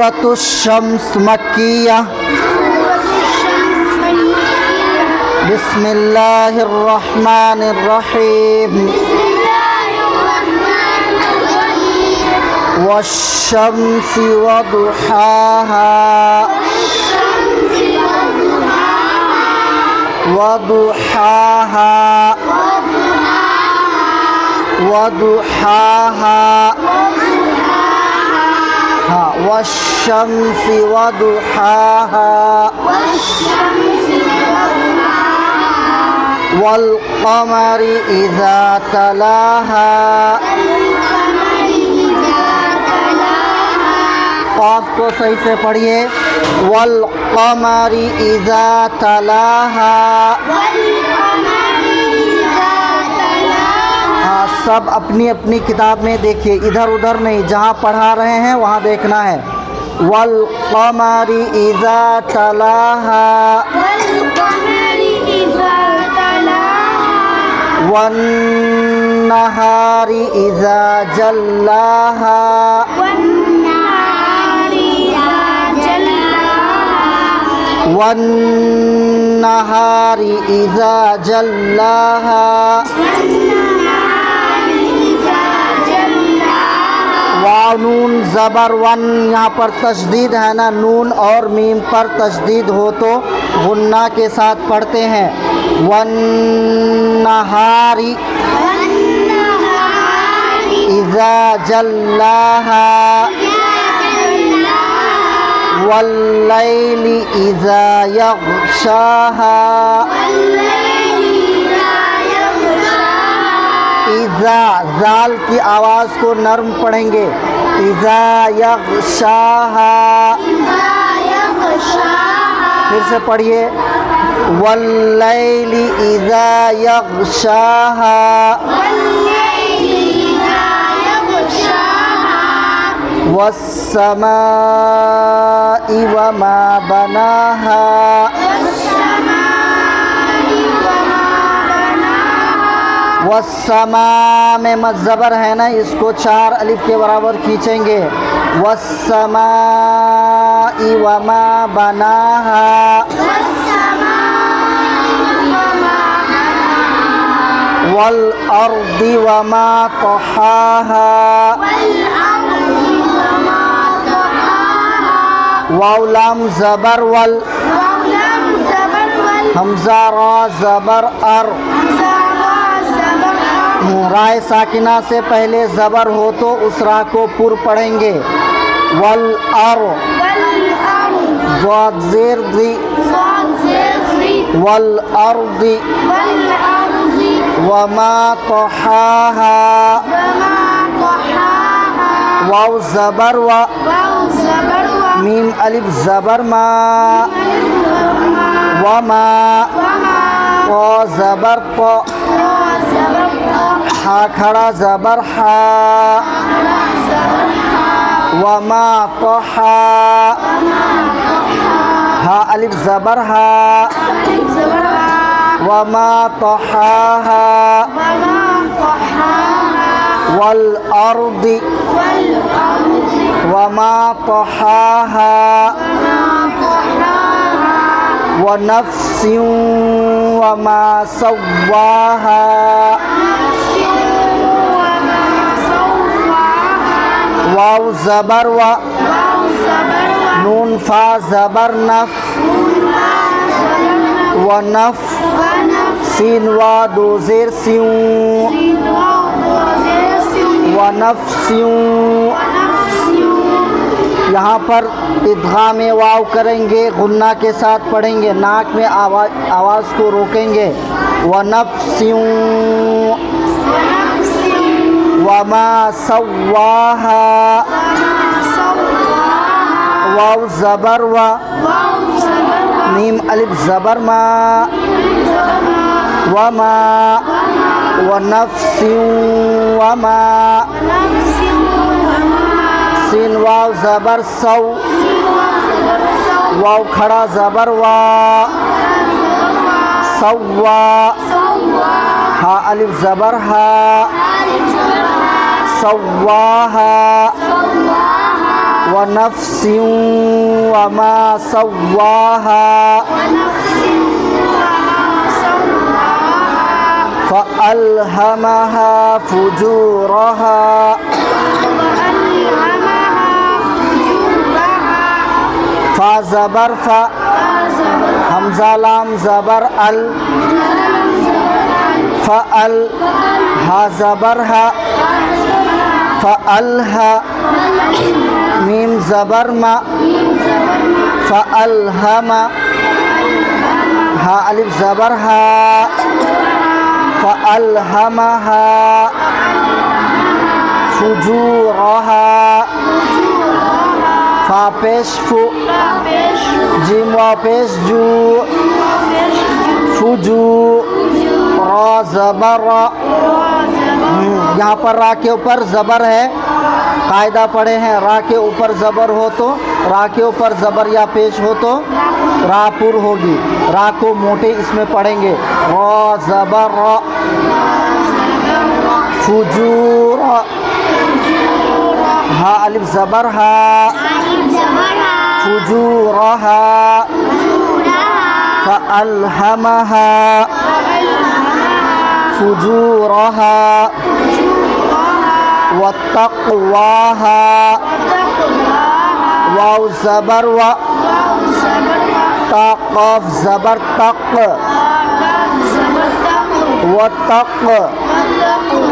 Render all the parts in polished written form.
सूरतुश शम्स मक्किया बिस्मिल्लाहिर रहमानिर रहीम वश्शम्सि वदुहाहा वदुहाहा वदुहाहा वश्शम्सि वदुहाहा वल क़मरि इज़ा तलाहा क़ाफ़ को सही से पढ़िए वल क़मरि इज़ा तलाहा। सब अपनी अपनी किताब में देखिए, इधर उधर नहीं, जहाँ पढ़ा रहे हैं वहाँ देखना है। वल क़मरि इज़ा तलाहा वन नहारी इज़ा जल्लाहा वन नहारी इज़ा जल्लाहा। वाव नून ज़बर वन, यहाँ पर तशदीद है ना, नून और मीम पर तशदीद हो तो गुन्ना के साथ पढ़ते हैं। वन नहारी इज़ा जल्लाहा वल्लैलि इज़ा यग़शाहा। इज़ा ज़ाल की आवाज़ को नर्म पढ़ेंगे। इज़ा यग़शाहा। फिर से पढ़िए वल्लैलि इज़ा यग़शाहा वस्समाइ वमा बनाहा। वस्समा में मद ज़बर है ना, इसको 4 अलिफ के बराबर खींचेंगे। वस्समाइ वमा बनाहा वल अर्दि वमा तहाहा। वाव लाम ज़बर वल, हमज़ा रा ज़बर अर। राय साकिना से पहले ज़बर हो तो उस रा को पुर पढ़ेंगे। वल अर ज़ाद ज़ेर दी वल अर्दि वमा तहाहा। वाव ज़बर व, मीम अलिफ ज़बर मा वमा। क़ ज़बर क़, हा खड़ा ज़बर हा वमा तहा। हा अलिफ ज़बर हा वमा तहाहा वल अर्दि वमा तहाहा व नफ्सिन वमा सव्वाहा। वाव ज़बर व, नून फा ज़बर नफ व नफ। सीन वा दो ज़ेर स्यू व नफ्स्यू। यहाँ पर इद्ग़ाम वाव करेंगे, गुन्ना के साथ पढ़ेंगे, नाक में आवाज़ को रोकेंगे। व नफ्स्यू वमा सव्वाहा। वाव ज़बर व, मीम अलिफ ज़बर मा वमा व नफ्सिन वमा। सीन वाव ज़बर सौ, वाव खड़ा ज़बर वा सव्वा। हा अलिफ ज़बर हा सव्वाहा व नफ्सिन वमा सव्वाहा फ़अल्हमहा फुजूरहा फ़ा ज़बर फ़ा हमज़ा लाम ज़बर अल फ़अल हा ज़बर हा फ़अल्हा मीम ज़बर मा फ़अल्हमा हा अलिफ ज़बर हा फ़अल्हमहा फुजूरहा फ़ा पेश फु जीम वाव पेश जू फुजू रा ज़बर रा। यहाँ पर रा के ऊपर ज़बर है, कायदा पढ़े हैं। रा के ऊपर ज़बर हो तो, रा के ऊपर ज़बर या पेश हो तो रा पुर होगी। रा को मोटे इसमें पढ़ेंगे। रा ज़बर रा फुजूर हा अलिफ ज़बर हा फुजूरहा फ़अल्हमहा फुजूरहा वत्तक़वाहा वाव ज़बर व ता क़ाफ ज़बर तक़ वत्तक़।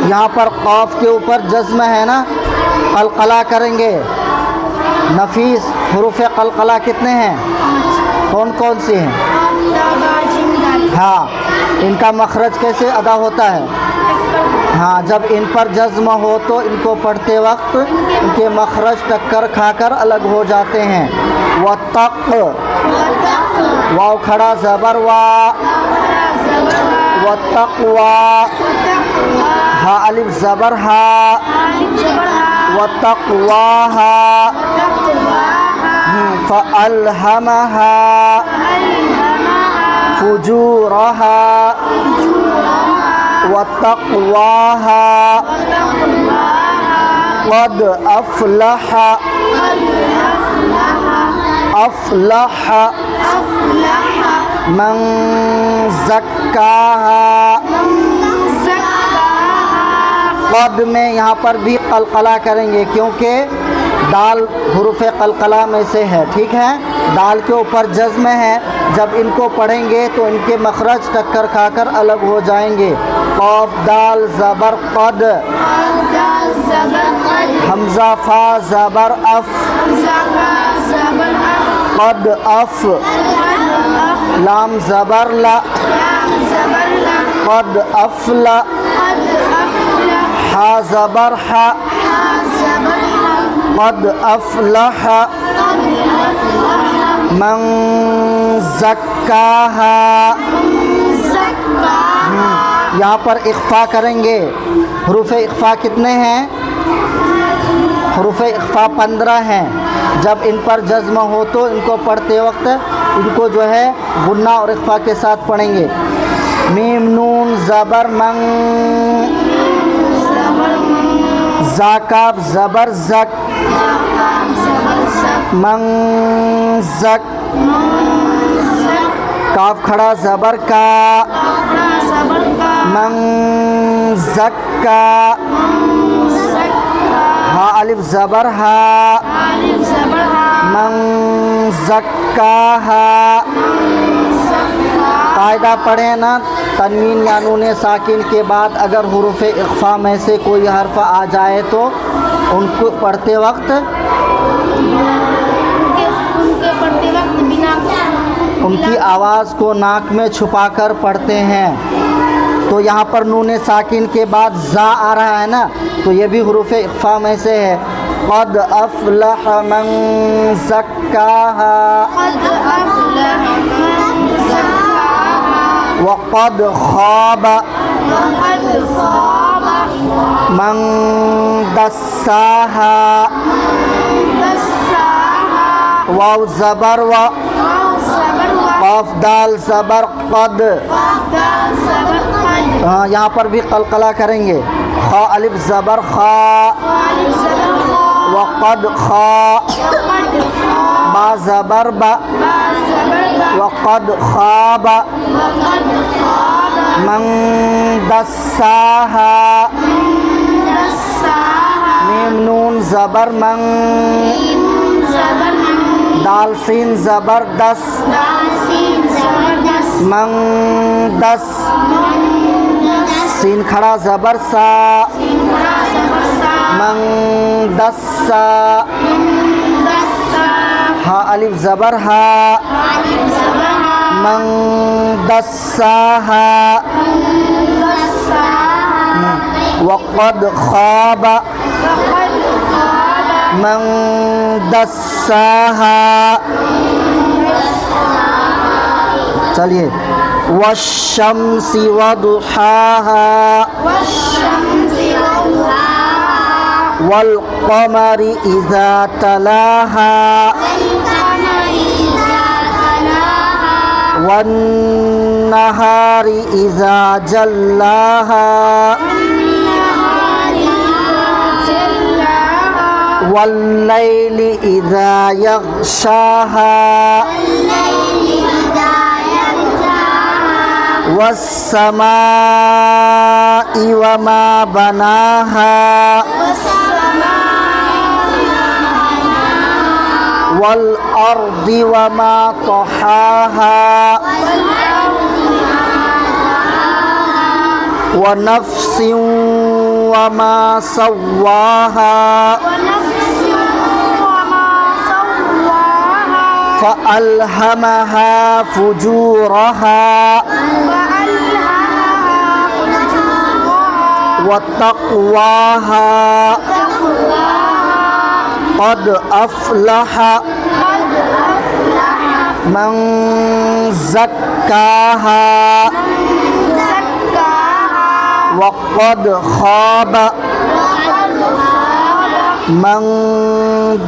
यहाँ पर क़ाफ के ऊपर जज़्म है ना, क़लक़ला करेंगे। नफीस हुरूफ़ क़लक़ला कितने हैं, कौन कौन से हैं? हाँ, इनका मखरज कैसे अदा होता है? हाँ, जब इन पर जज़्म हो तो इनको पढ़ते वक्त इनके मखरज टक्कर खाकर अलग हो जाते हैं। वत्तक़ वाव खड़ा ज़बर वा वत्तक़वा हा अलिफ ज़बर हा वत्तक़वाहा फ़अल्हमहा फुजूरहा वत्तक़वाहा क़द अफ़लहा अफ़लहा मन ज़क्काहा। क़द में यहाँ पर भी क़लक़ला करेंगे क्योंकि दाल हुरूफ़ क़लक़ला में से है, ठीक है। दाल के ऊपर जज़्म है, जब इनको पढ़ेंगे तो इनके मखरज टक्कर खाकर अलग हो जाएंगे। क़ाफ दाल ज़बर क़द हमज़ा फ़ा ज़बर अफ़ क़द अफ़ लाम ज़बर ला क़द अफ़ला हा ज़बर हा क़द अफ़लहा मन ज़क्काहा। यहाँ पर इख्फ़ा करेंगे। हुरूफ़ इख्फ़ा कितने हैं? हुरूफ़ इख्फ़ा 15 हैं। जब इन पर जज़्म हो तो इनको पढ़ते वक्त इनको जो है गुन्ना और इख्फ़ा के साथ पढ़ेंगे। मीम नून ज़बर मन ज़ाकाब ज़बर ज़क मन ज़क काफ खड़ा ज़बर का मन ज़क्का हा अलिफ ज़बर हा मन ज़क्काहा। कायदा पढ़े ना, तनवीन या नून साकिन के बाद अगर हुरूफ़ इख्फ़ा में से कोई हर्फ आ जाए तो उनको पढ़ते वक्त उनकी आवाज़ को नाक में छुपाकर पढ़ते हैं। तो यहाँ पर नून साकिन के बाद ज़ा आ रहा है ना, तो ये भी हुरूफ़ इख्फ़ा में से है। क़द अफ़लह मन ज़क्काहा वक़द ख़ाब मन दस्साहा वाव ज़बर व क़ाफ दाल ज़बर क़द। हाँ, यहाँ पर भी क़लक़ला करेंगे। ख़ा अलिफ ज़बर ख़ा वक़द खा बा ज़बर बा वक़द खाब मन दस्साहा मीम नून ज़बर मन दाल सीन ज़बरदस्त मन दस सीन खड़ा ज़बर सा मन दस्सा हा अलिफ ज़बर हा मन दस्साहा वक़द खाब मन दस्साहा। चलिए वश्शम्सि वदुहाहा वल क़मरि इज़ा तलाहा वन नहारि इज़ा जल्लाहा वल लैलि इज़ा यग़शाहा वस्समाइ वमा बनाहा वल अर्दि वमा तहाहा व नफ्सिन वमा सव्वाहा फ़अल्हमहा फुजूरहा व तक़वाहा क़द अफ़लहा मन ज़क्काहा व क़द ख़ाब मन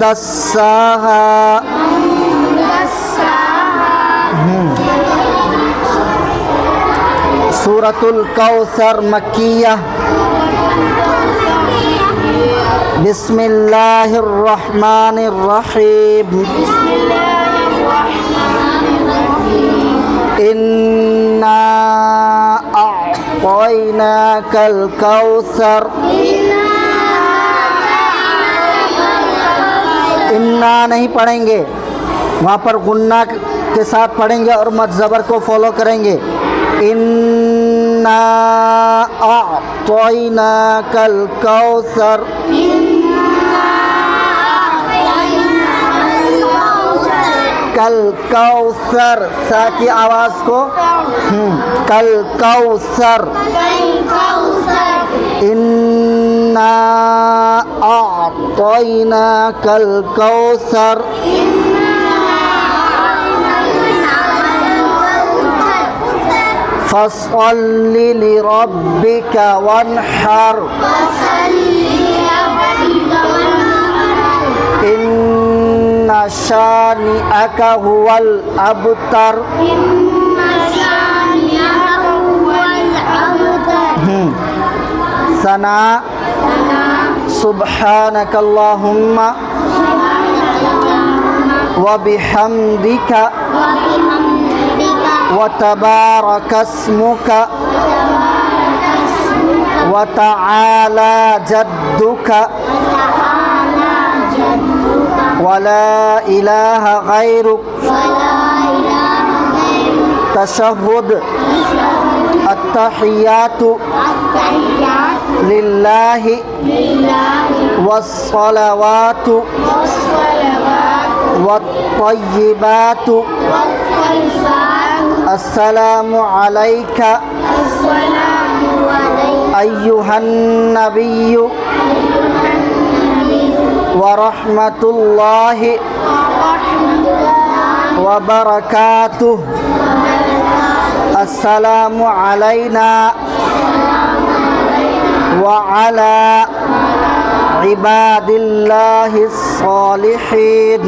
दस्साहा। सूरतुल कौसर मक्किय्यह। बिस्मिल्लाहिर्रहमानिर्रहीम। इन्ना अअतैनाकल कौसर। इन्ना नहीं पढ़ेंगे, वहाँ पर गुन्ना के साथ पढ़ेंगे और मद ज़बर को फॉलो करेंगे। इन्ना अअतैनाकल कौसर। कल कौसर सा की आवाज़ को कल कौसर। इन्ना अअतैनाकल कौसर। फस्सल्लि लिरब्बिका वन्हर। इन्ना शानिअका हुवल अबतर। सना सुब्हानकल्लाहुम्मा व बिहम्दिका व तबारकस्मुका व तआला जद्दुका व ला इलाहा गैरुक। तशहुद अत्तहियातु लिल्लाहि वस्सलवातु वत्तय्यिबातु अस्सलामु अलैका अय्युहन नबिय्यु व रहमतुल्लाहि व बरकातुहु। अस्सलामु अलैना व अला इबादिल्लाहिस सालिहीन।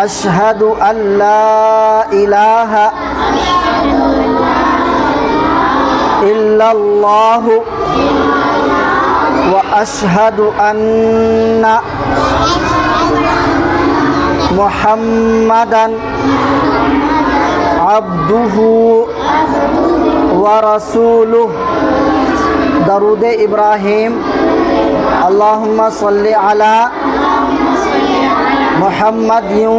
अशहदु अल्ला इलाहा इल्लल्लाहु व अशहदु अन्ना मुहम्मदन अब्दुहु व रसूलुहु। दरूद इब्राहीम। अल्लाहुम्मा सल्लि अला मुहम्मदिन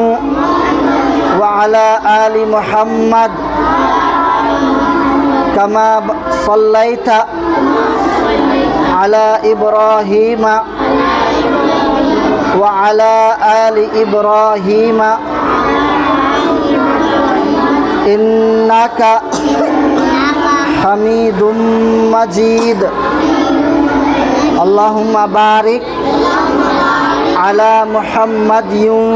व अला आलि मुहम्मद कमा सल्लैता अला इब्राहीम व अला आलि इब्राहीम इन्नका हमीदुम मजीद। अल्लाहुम्मा बारिक अला मुहम्मदिन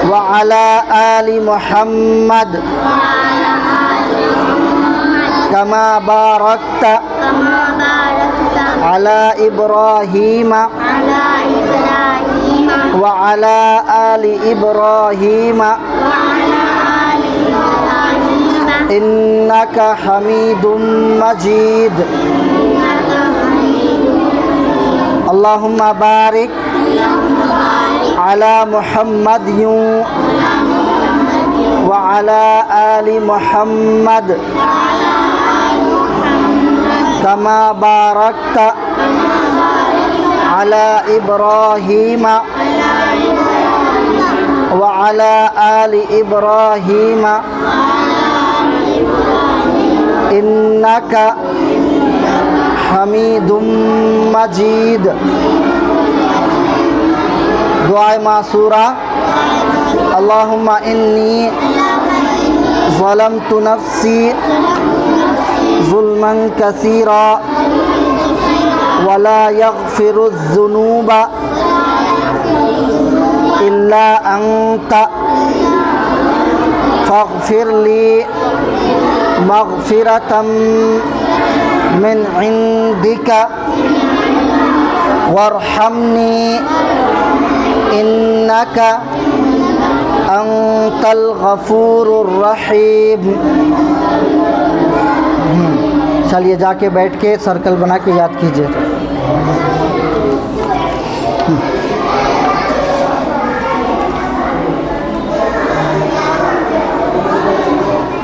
व अला आलि मुहम्मद कमा बारकता अला इब्राहीम व अला आलि इब्राहीम इन्नका हमीदुम मजीद। अल्लाहुम्मा बारिक अला मुहम्मदिन व अला आलि मुहम्मद कमा बारकता अला इब्राहीम व अला आलि इब्राहीम इन्नका हमीदुम मजीद। दुआए मासूरा। अल्लाहुम्मा इन्नी ज़लमतु नफ्सी ज़ुल्मन कसीरा वला यग़फिरुज़्ज़ुनूबा इल्ला अंता फ़ग़फ़िरली मग़फ़िरतम मिन इंदिका वरहमनी इन्नका अंतल गफूरुर रहीम। चलिए जाके बैठ के सर्कल बना के याद कीजिए।